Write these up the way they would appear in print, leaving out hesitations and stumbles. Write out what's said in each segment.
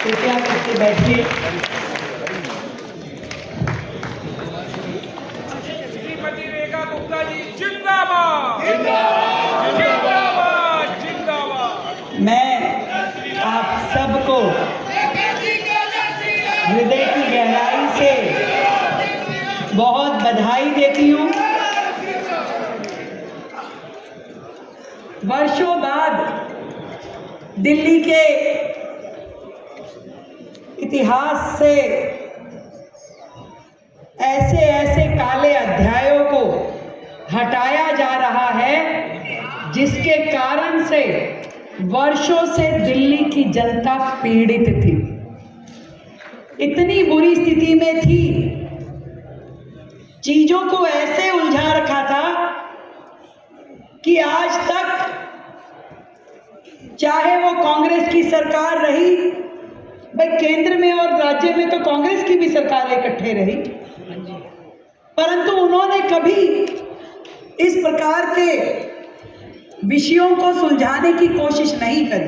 कृपया करके बैठिए। श्रीमती रेखा गुप्ता जी जिंदाबाद जिंदाबाद जिंदाबाद। मैं आप सबको हृदय की गहराई से बहुत बधाई देती हूँ। वर्षों बाद दिल्ली के इतिहास से ऐसे ऐसे काले अध्यायों को हटाया जा रहा है जिसके कारण से वर्षों से दिल्ली की जनता पीड़ित थी, इतनी बुरी स्थिति में थी, चीजों को ऐसे उलझा रखा था कि आज तक चाहे वो कांग्रेस की सरकार रही, भाई केंद्र में और राज्य में तो कांग्रेस की भी सरकार इकट्ठे रही, परंतु उन्होंने कभी इस प्रकार के विषयों को सुलझाने की कोशिश नहीं करी।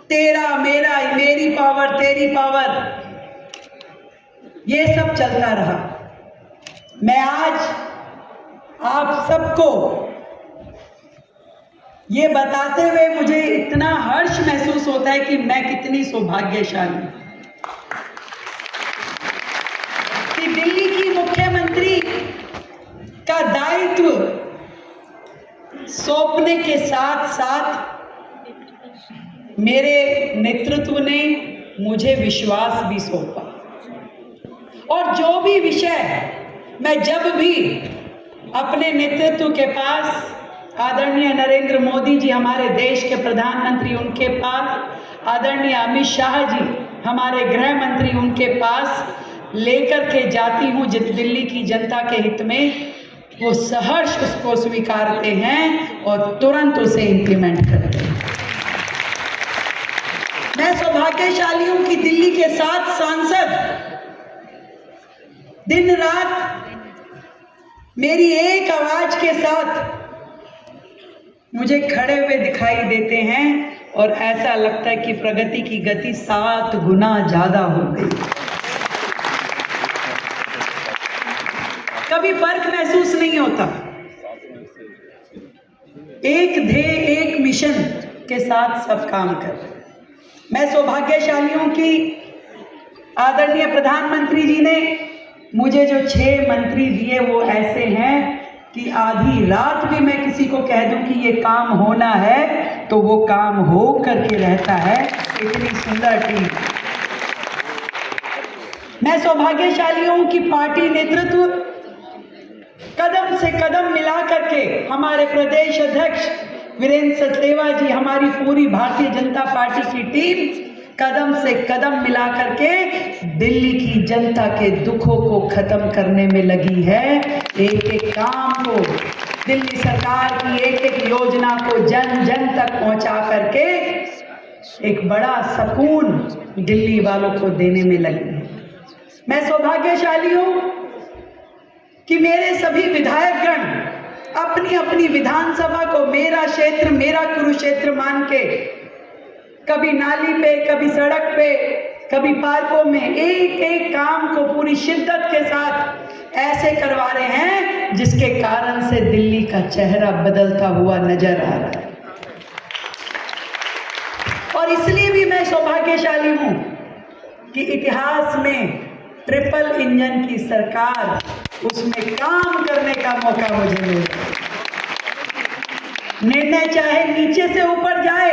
तेरा मेरा, मेरी पावर तेरी पावर, ये सब चलता रहा। मैं आज आप सबको ये बताते हुए मुझे इतना हर्ष महसूस होता है कि मैं कितनी सौभाग्यशाली हूं कि दिल्ली की मुख्यमंत्री का दायित्व सौंपने के साथ साथ मेरे नेतृत्व ने मुझे विश्वास भी सौंपा, और जो भी विषय मैं जब भी अपने नेतृत्व के पास, आदरणीय नरेंद्र मोदी जी हमारे देश के प्रधानमंत्री, उनके पास आदरणीय अमित शाह जी हमारे गृह मंत्री, उनके पास लेकर के जाती हूँ दिल्ली की जनता के हित में, वो सहर्ष उसको स्वीकारते हैं और तुरंत उसे इंप्लीमेंट करते हैं। मैं सौभाग्यशाली हूं कि दिल्ली के 7 सांसद दिन रात मेरी एक आवाज के साथ मुझे खड़े हुए दिखाई देते हैं और ऐसा लगता है कि प्रगति की गति 7 गुना ज्यादा हो गई। कभी फर्क महसूस नहीं होता, एक ध्येय एक मिशन के साथ सब काम कर रहे हैं। मैं सौभाग्यशाली हूं कि आदरणीय प्रधानमंत्री जी ने मुझे जो 6 मंत्री दिए वो ऐसे हैं कि आधी रात भी मैं किसी को कह दूं कि ये काम होना है तो वो काम हो करके रहता है। इतनी सुंदर टीम। मैं सौभाग्यशाली हूं कि पार्टी नेतृत्व कदम से कदम मिला करके, हमारे प्रदेश अध्यक्ष वीरेंद्र सचदेवा जी, हमारी पूरी भारतीय जनता पार्टी की टीम कदम से कदम मिला करके दिल्ली की जनता के दुखों को खत्म करने में लगी है। एक एक काम को, दिल्ली सरकार की एक एक योजना को जन जन तक पहुंचा करके एक बड़ा सुकून दिल्ली वालों को देने में लगी है। मैं सौभाग्यशाली हूं कि मेरे सभी विधायकगण अपनी अपनी विधानसभा को मेरा क्षेत्र, मेरा कुरुक्षेत्र मान के कभी नाली पे, कभी सड़क पे, कभी पार्कों में एक एक काम को पूरी शिद्दत के साथ ऐसे करवा रहे हैं जिसके कारण से दिल्ली का चेहरा बदलता हुआ नजर आ रहा है। और इसलिए भी मैं सौभाग्यशाली हूं कि इतिहास में ट्रिपल इंजन की सरकार, उसमें काम करने का मौका मुझे मिला। निर्णय चाहे नीचे से ऊपर जाए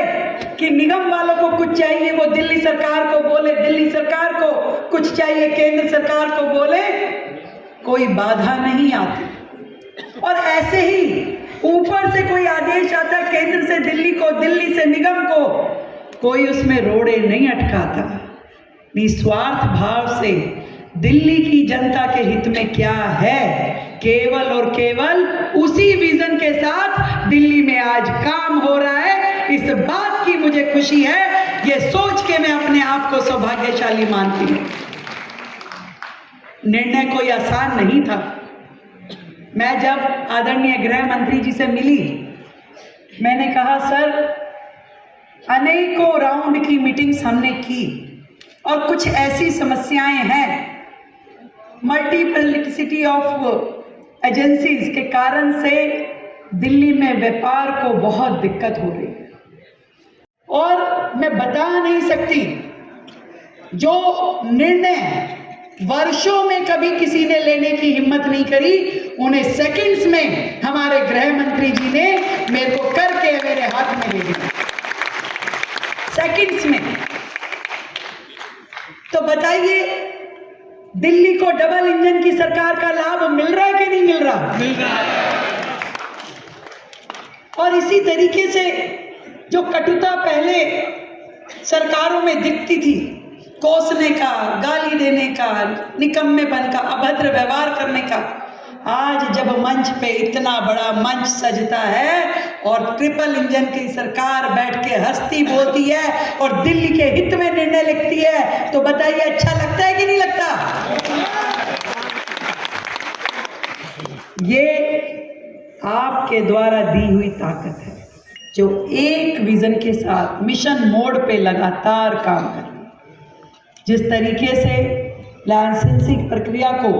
कि निगम वालों को कुछ चाहिए वो दिल्ली सरकार को बोले, दिल्ली सरकार को कुछ चाहिए केंद्र सरकार को बोले, कोई बाधा नहीं आती। और ऐसे ही ऊपर से कोई आदेश आता केंद्र से दिल्ली को, दिल्ली से निगम को, कोई उसमें रोड़े नहीं अटकाता। निस्वार्थ भाव से दिल्ली की जनता के हित में क्या है, केवल और केवल उसी विजन के साथ दिल्ली में आज काम हो रहा है। इस बात की मुझे खुशी है, ये सोच के मैं अपने आप को सौभाग्यशाली मानती हूँ। निर्णय कोई आसान नहीं था। मैं जब आदरणीय गृह मंत्री जी से मिली, मैंने कहा सर, अनेकों राउंड की मीटिंग्स हमने की, और कुछ ऐसी समस्याएं हैं, मल्टीपलिसिटी ऑफ एजेंसीज के कारण से दिल्ली में व्यापार को बहुत दिक्कत हो रही है। और मैं बता नहीं सकती, जो निर्णय वर्षों में कभी किसी ने लेने की हिम्मत नहीं करी, उन्हें सेकंड्स में हमारे गृह मंत्री जी ने मेरे को करके मेरे हाथ में दे दिया, सेकंड्स में। तो बताइए, दिल्ली को डबल इंजन की सरकार का लाभ मिल रहा है कि नहीं मिल रहा? मिल रहा है। और इसी तरीके से जो कटुता पहले सरकारों में दिखती थी, कोसने का, गाली देने का, निकम्मेपन का, अभद्र व्यवहार करने का, आज जब मंच पे इतना बड़ा मंच सजता है और ट्रिपल इंजन की सरकार बैठ के हंसती बोलती है और दिल्ली के हित में निर्णय लिखती है, तो बताइए अच्छा लगता है कि नहीं लगता? ये आपके द्वारा दी हुई ताकत है, जो एक विजन के साथ मिशन मोड पे लगातार काम कर रही है। जिस तरीके से लाइसेंसिंग प्रक्रिया को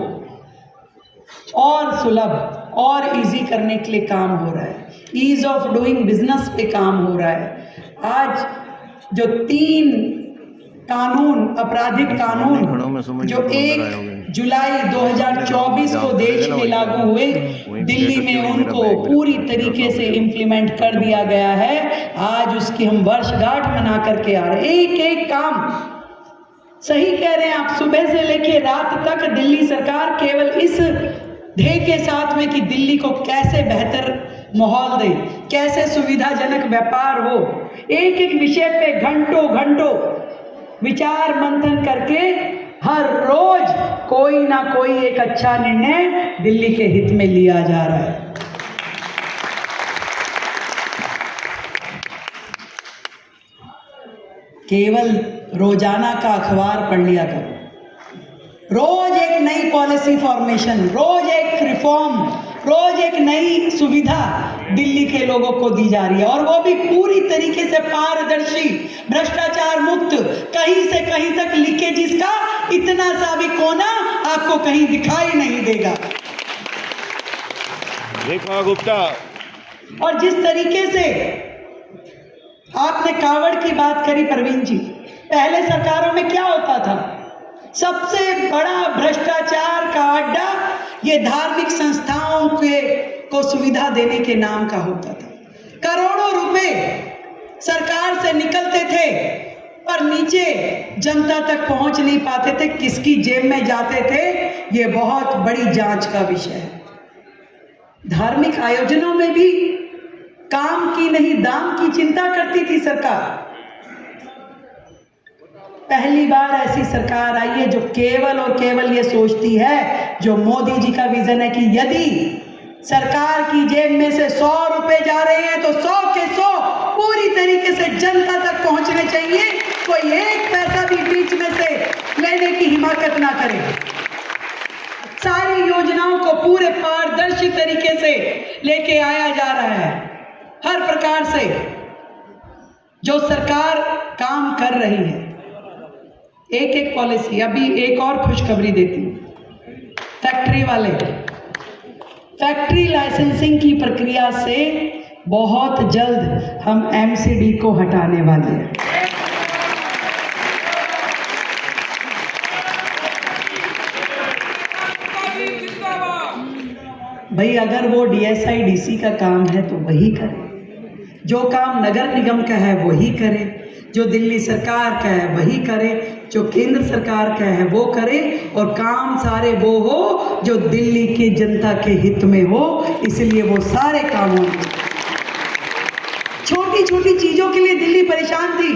और सुलभ और इजी करने के लिए काम हो रहा है, ईज ऑफ डूइंग बिजनेस पे काम हो रहा है। आज जो 3 कानून, आपराधिक कानून जो 1 जुलाई 2024 को देश में लागू हुए, दिल्ली में उनको पूरी तरीके से इम्प्लीमेंट कर दिया गया है। आज उसकी हम वर्षगांठ मना करके आ रहे हैं। एक एक काम, सही कह रहे हैं आप, सुबह से लेके रात तक दिल्ली सरकार केवल इस ध्येय के साथ में कि दिल्ली को कैसे बेहतर माहौल दे, कैसे सुविधाजनक व्यापार हो, एक एक विषय पे घंटों घंटों विचार मंथन करके हर रोज कोई ना कोई एक अच्छा निर्णय दिल्ली के हित में लिया जा रहा है। केवल रोजाना का अखबार पढ़ लिया करो, रोज एक नई पॉलिसी फॉर्मेशन, रोज एक रिफॉर्म, रोज एक नई सुविधा दिल्ली के लोगों को दी जा रही है, और वो भी पूरी तरीके से पारदर्शी, भ्रष्टाचार मुक्त, कहीं से कहीं तक लीकेजिस का इतना सा भी कोना आपको कहीं दिखाई नहीं देगा। रेखा गुप्ता। और जिस तरीके से आपने कावड़ की बात करी प्रवीण जी, पहले सरकारों में क्या होता था? सबसे बड़ा भ्रष्टाचार का अड्डा ये धार्मिक संस्थाओं को सुविधा देने के नाम का होता था। करोड़ों रुपए सरकार से निकलते थे पर नीचे जनता तक पहुंच नहीं पाते थे, किसकी जेब में जाते थे, ये बहुत बड़ी जांच का विषय है। धार्मिक आयोजनों में भी काम की नहीं दाम की चिंता करती थी सरकार। पहली बार ऐसी सरकार आई है जो केवल और केवल ये सोचती है, जो मोदी जी का विजन है कि यदि सरकार की जेब में से 100 रुपए जा रहे हैं तो 100 के 100 पूरी तरीके से जनता तक पहुंचने चाहिए, कोई एक पैसा भी बीच में से लेने की हिमाकत ना करे। सारी योजनाओं को पूरे पारदर्शी तरीके से लेके आया जा रहा है। हर प्रकार से जो सरकार काम कर रही है, एक एक पॉलिसी। अभी एक और खुशखबरी देती हूँ, फैक्ट्री वाले, फैक्ट्री लाइसेंसिंग की प्रक्रिया से बहुत जल्द हम एमसीडी को हटाने वाले हैं। भाई अगर वो डीएसआई डीसी का काम है तो वही करे, जो काम नगर निगम का है वही करे, जो दिल्ली सरकार का है वही करे, जो केंद्र सरकार का है वो करे, और काम सारे वो हो जो दिल्ली की जनता के हित में हो। इसलिए वो सारे काम हो। छोटी छोटी चीजों के लिए दिल्ली परेशान थी,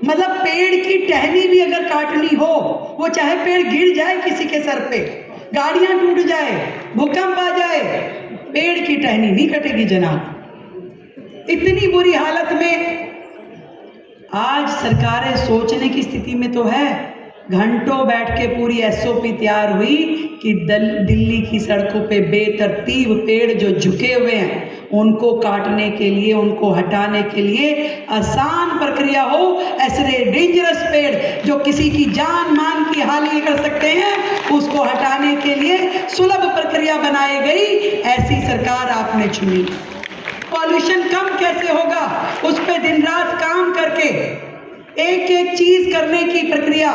मतलब पेड़ की टहनी भी अगर काटनी हो, वो चाहे पेड़ गिर जाए किसी के सर पे, गाड़ियां टूट जाए, भूकंप आ जाए, पेड़ की टहनी नहीं कटेगी जनाब। इतनी बुरी हालत में आज सरकारें सोचने की स्थिति में तो है, घंटों बैठ के पूरी एसओपी तैयार हुई कि दिल्ली की सड़कों पे बेतरतीब पेड़ जो झुके हुए हैं उनको काटने के लिए, उनको हटाने के लिए आसान प्रक्रिया हो। ऐसे डेंजरस पेड़ जो किसी की जान मान की हानि कर सकते हैं, उसको हटाने के लिए सुलभ प्रक्रिया बनाई गई। ऐसी सरकार आपने चुनी। पॉल्यूशन कम कैसे होगा, उस पे दिन रात काम करके एक एक चीज करने की प्रक्रिया।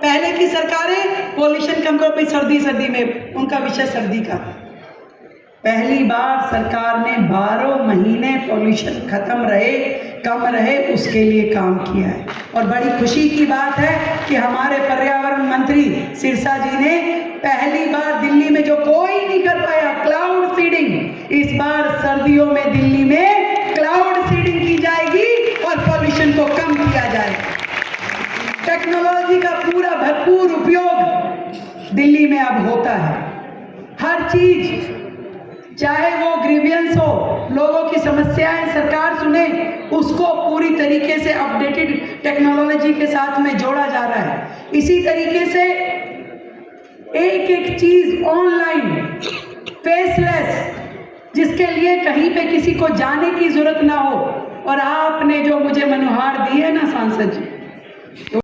पहले की सरकारें पॉल्यूशन कम करो, सर्दी में उनका विषय सर्दी का। पहली बार सरकार ने 12 महीने पॉल्यूशन कम रहे उसके लिए काम किया है। और बड़ी खुशी की बात है कि हमारे पर्यावरण मंत्री सिरसा जी ने पहली बार दिल्ली में जो कोई नहीं कर पाया, क्लाउड सीडिंग, इस बार सर्दियों में दिल्ली में क्लाउड सीडिंग की जाएगी और पॉल्यूशन को कम किया जाएगा। टेक्नोलॉजी का पूरा भरपूर उपयोग दिल्ली में अब होता है। हर चीज, चाहे वो ग्रीवियंस हो, लोगों की समस्याएं सरकार सुने, उसको पूरी तरीके से अपडेटेड टेक्नोलॉजी के साथ में जोड़ा जा रहा है। इसी तरीके से एक एक चीज ऑनलाइन, फेसलेस, जिसके लिए कहीं पे किसी को जाने की जरूरत ना हो। और आपने जो मुझे मनोहार दी है ना सांसद जी,